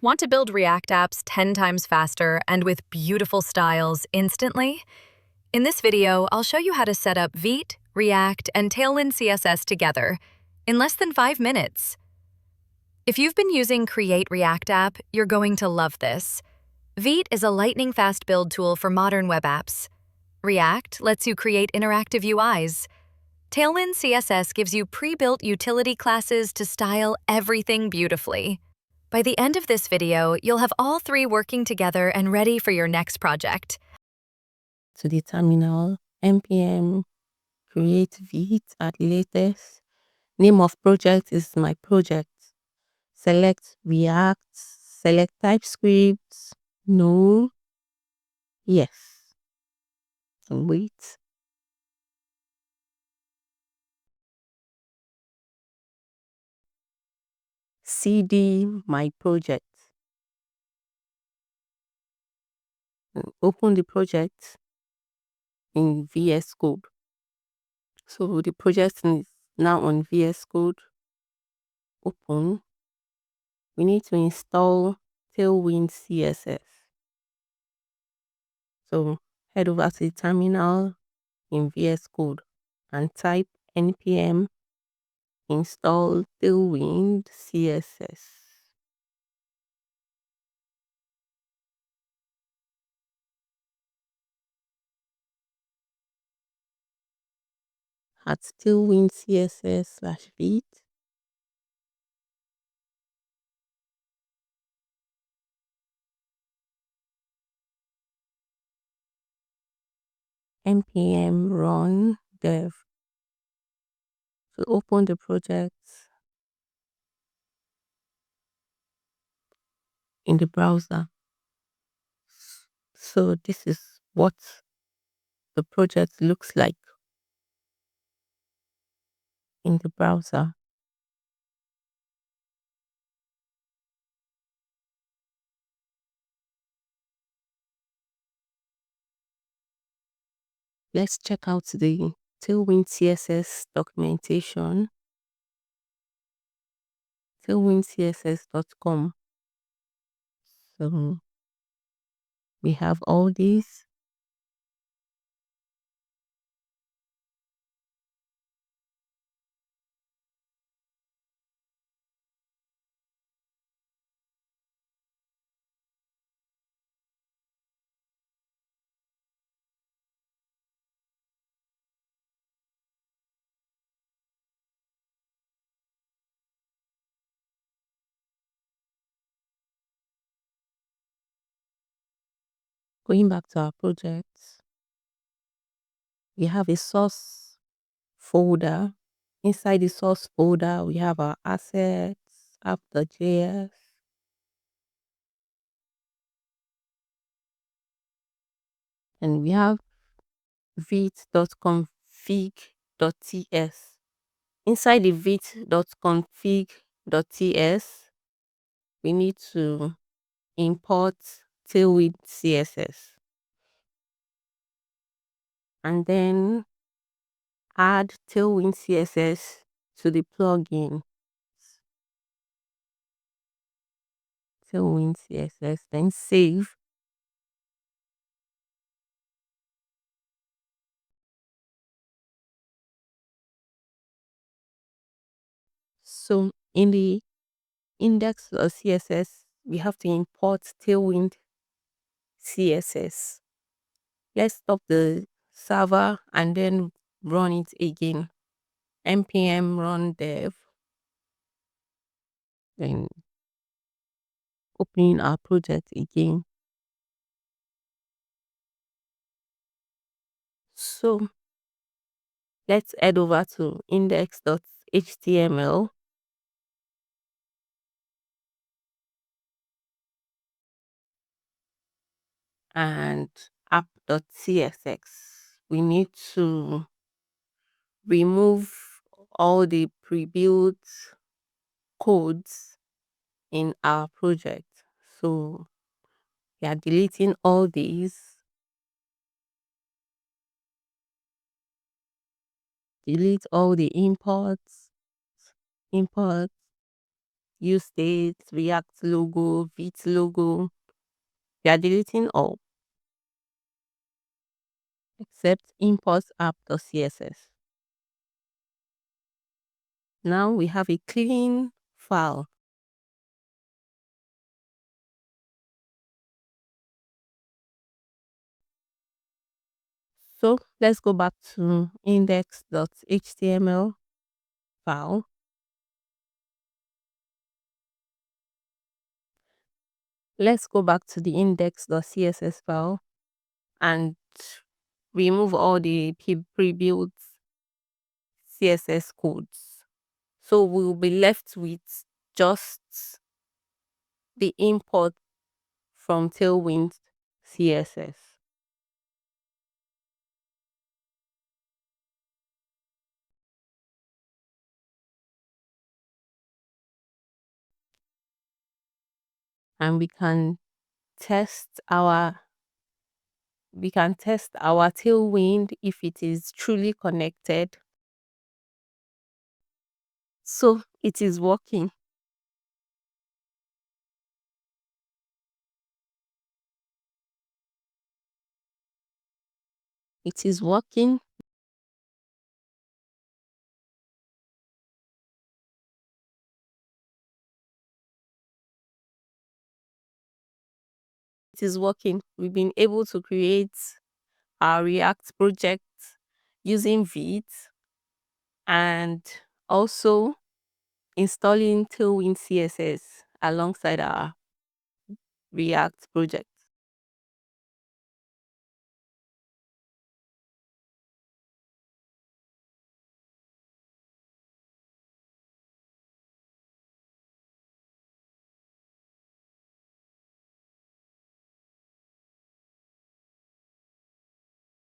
Want to build React apps 10 times faster and with beautiful styles instantly? In this video, I'll show you how to set up Vite, React, and Tailwind CSS together in less than 5 minutes. If you've been using Create React App, you're going to love this. Vite is a lightning-fast build tool for modern web apps. React lets you create interactive UIs. Tailwind CSS gives you pre-built utility classes to style everything beautifully. By the end of this video, you'll have all three working together and ready for your next project. To the terminal, npm create Vite at latest. Name of project is my project. Select React, select TypeScript, no, yes, and wait. cd my project. And open the project in VS Code. So the project is now on VS Code. Open. We need to install Tailwind CSS. So head over to the terminal in VS Code and type npm install Tailwind CSS. At Tailwind CSS/Vite. npm run dev. So open the project in the browser. So this is what the project looks like in the browser. Let's check out the Tailwind CSS documentation. tailwindcss.com. So we have all these. Going back to our project, we have a source folder. Inside the source folder, we have our assets, app.js, and we have vite.config.ts. Inside the vite.config.ts, we need to import Tailwind CSS and then add Tailwind CSS to the plugin. Tailwind CSS, then save. So in the index.css, we have to import Tailwind CSS. Let's stop the server and then run it again. npm run dev. Then opening our project again. So let's head over to index.html. And app.csx. We need to remove all the pre-built codes in our project. So we are deleting all these. Delete all the imports, use state, React logo, Vite logo. We are deleting all except import app.css. Now we have a clean file. So let's go back to index.html file. Let's go back to the index.css file and remove all the pre-built CSS codes. So we'll be left with just the import from Tailwind CSS. And test our we can test our Tailwind if it is truly connected. So it is working. It is working. It is working. We've been able to create our React project using Vite and also installing Tailwind CSS alongside our React project.